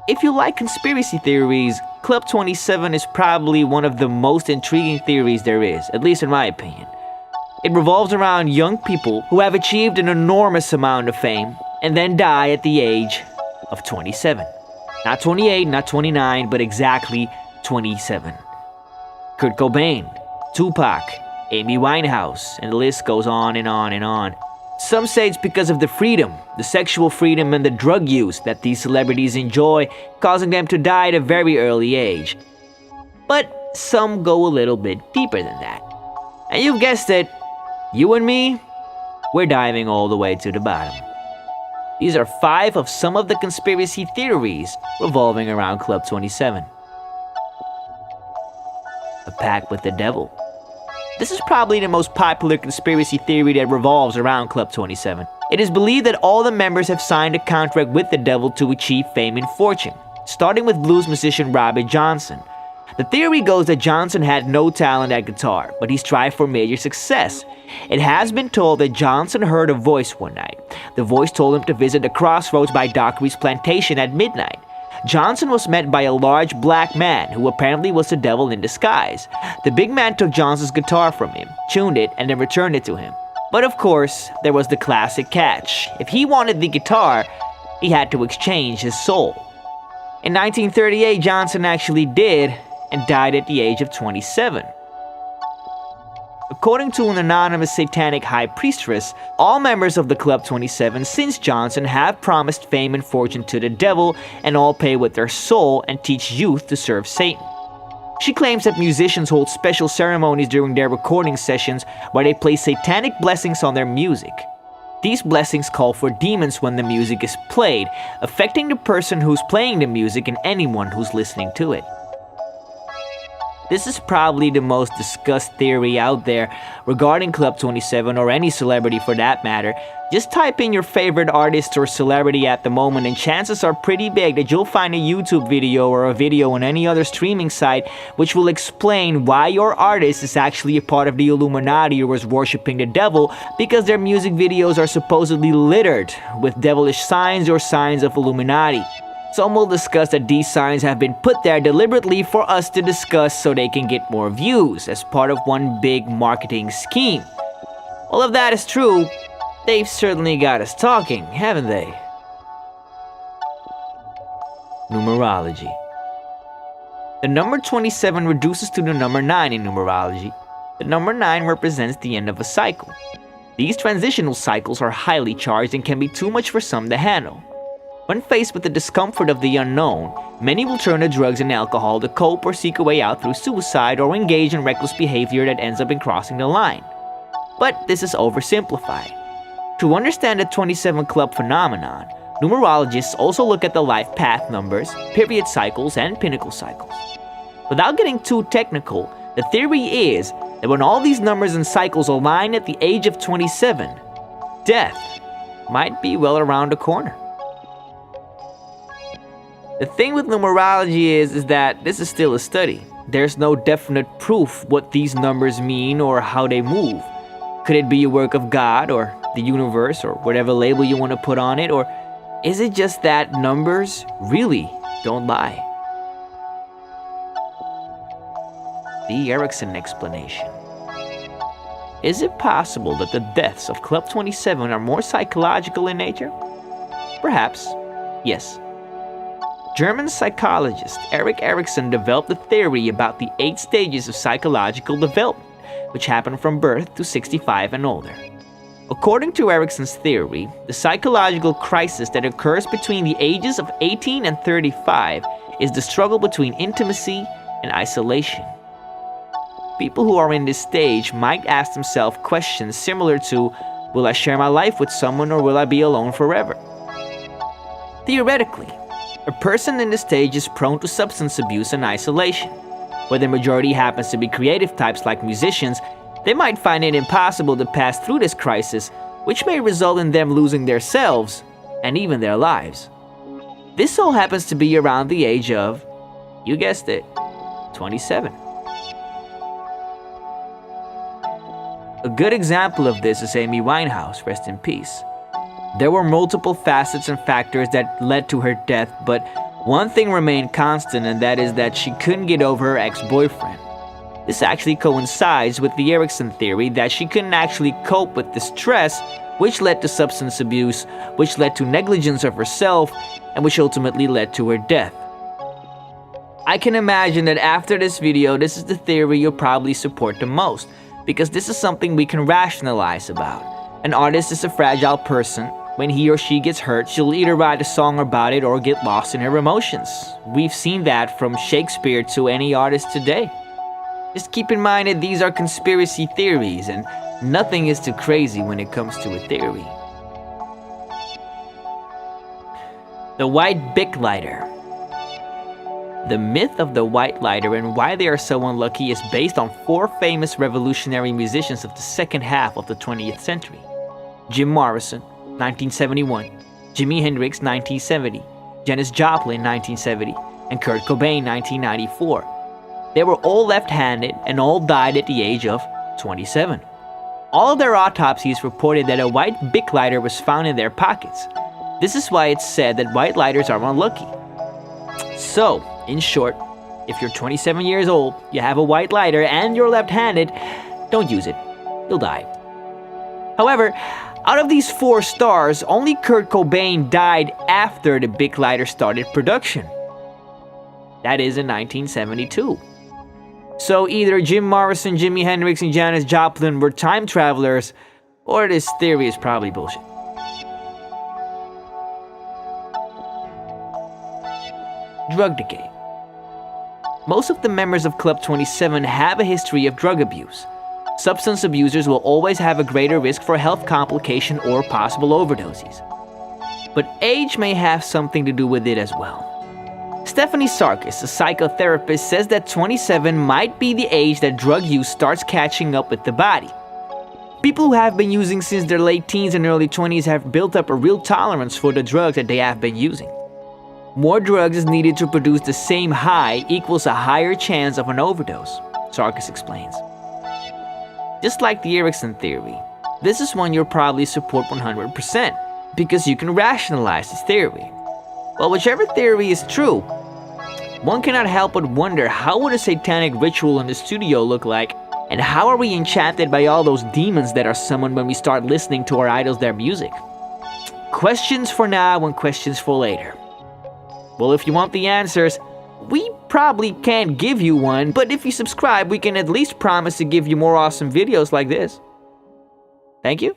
If you like conspiracy theories, Club 27 is probably one of the most intriguing theories there is, at least in my opinion. It revolves around young people who have achieved an enormous amount of fame and then die at the age of 27. Not 28, not 29, but exactly 27. Kurt Cobain, Tupac, Amy Whinehouse, and the list goes on and on and on. Some say it's because of the freedom, the sexual freedom and the drug use that these celebrities enjoy, causing them to die at a very early age. But some go a little bit deeper than that. And you've guessed it, you and me, we're diving all the way to the bottom. These are 5 of some of the conspiracy theories revolving around Club 27. A pact with the devil. This is probably the most popular conspiracy theory that revolves around Club 27. It is believed that all the members have signed a contract with the devil to achieve fame and fortune, starting with blues musician Robert Johnson. The theory goes that Johnson had no talent at guitar, but he strived for major success. It has been told that Johnson heard a voice one night. The voice told him to visit the crossroads by Dockery's plantation at midnight. Johnson was met by a large black man who apparently was the devil in disguise. The big man took Johnson's guitar from him, tuned it, and then returned it to him. But of course, there was the classic catch. If he wanted the guitar, he had to exchange his soul. In 1938, Johnson actually did, and died at the age of 27. According to an anonymous satanic high priestess, all members of the Club 27 since Johnson have promised fame and fortune to the devil and all pay with their soul and teach youth to serve Satan. She claims that musicians hold special ceremonies during their recording sessions where they place satanic blessings on their music. These blessings call for demons when the music is played, affecting the person who's playing the music and anyone who's listening to it. This is probably the most discussed theory out there regarding Club 27 or any celebrity for that matter. Just type in your favorite artist or celebrity at the moment and chances are pretty big that you'll find a YouTube video or a video on any other streaming site which will explain why your artist is actually a part of the Illuminati or is worshipping the devil because their music videos are supposedly littered with devilish signs or signs of Illuminati. Some will discuss that these signs have been put there deliberately for us to discuss so they can get more views as part of one big marketing scheme. Well, if that is true, they've certainly got us talking, haven't they? Numerology. The number 27 reduces to the number 9 in numerology. The number 9 represents the end of a cycle. These transitional cycles are highly charged and can be too much for some to handle. When faced with the discomfort of the unknown, many will turn to drugs and alcohol to cope or seek a way out through suicide or engage in reckless behavior that ends up in crossing the line. But this is oversimplified. To understand the 27 Club phenomenon, numerologists also look at the life path numbers, period cycles, and pinnacle cycles. Without getting too technical, the theory is that when all these numbers and cycles align at the age of 27, death might be well around the corner. The thing with numerology is that this is still a study. There's no definite proof what these numbers mean or how they move. Could it be a work of God or the universe or whatever label you want to put on it? Or is it just that numbers really don't lie? The Erikson Explanation. Is it possible that the deaths of Club 27 are more psychological in nature? Perhaps, yes. German psychologist Erik Erikson developed a theory about the 8 stages of psychological development, which happen from birth to 65 and older. According to Erikson's theory, the psychological crisis that occurs between the ages of 18 and 35 is the struggle between intimacy and isolation. People who are in this stage might ask themselves questions similar to, will I share my life with someone or will I be alone forever? Theoretically, a person in this stage is prone to substance abuse and isolation. Where the majority happens to be creative types like musicians, they might find it impossible to pass through this crisis, which may result in them losing their selves and even their lives. This all happens to be around the age of, you guessed it, 27. A good example of this is Amy Whinehouse, rest in peace. There were multiple facets and factors that led to her death, but One thing remained constant, and that is that she couldn't get over her ex-boyfriend. This actually coincides with the Erikson theory that she couldn't actually cope with the stress, which led to substance abuse, which led to negligence of herself, and which ultimately led to her death. I can imagine that after this video, this is the theory you'll probably support the most, because this is something we can rationalize about. An artist is a fragile person. When he or she gets hurt, she'll either write a song about it or get lost in her emotions. We've seen that from Shakespeare to any artist today. Just keep in mind that these are conspiracy theories, and nothing is too crazy when it comes to a theory. The White Bic Lighter. The myth of the white lighter and why they are so unlucky is based on 4 famous revolutionary musicians of the second half of the 20th century. Jim Morrison, 1971, Jimi Hendrix, 1970, Janis Joplin, 1970, and Kurt Cobain, 1994. They were all left-handed and all died at the age of 27. All of their autopsies reported that a white Bic lighter was found in their pockets. This is why it's said that white lighters are unlucky. So, in short, if you're 27 years old, you have a white lighter, and you're left-handed, don't use it. You'll die. However, out of these 4 stars, only Kurt Cobain died after the Bic lighter started production. That is in 1972. So either Jim Morrison, Jimi Hendrix, and Janis Joplin were time travelers, or this theory is probably bullshit. Drug decay. Most of the members of Club 27 have a history of drug abuse. Substance abusers will always have a greater risk for health complication or possible overdoses. But age may have something to do with it as well. Stephanie Sarkis, a psychotherapist, says that 27 might be the age that drug use starts catching up with the body. People who have been using since their late teens and early 20s have built up a real tolerance for the drugs that they have been using. More drugs is needed to produce the same high equals a higher chance of an overdose, Sarkis explains. Just like the Erikson theory, this is one you'll probably support 100%, because you can rationalize this theory. Well, whichever theory is true, one cannot help but wonder, how would a satanic ritual in the studio look like, and how are we enchanted by all those demons that are summoned when we start listening to our idols' their music? Questions for now and questions for later. Well, if you want the answers, we probably can't give you one, but if you subscribe, we can at least promise to give you more awesome videos like this. Thank you.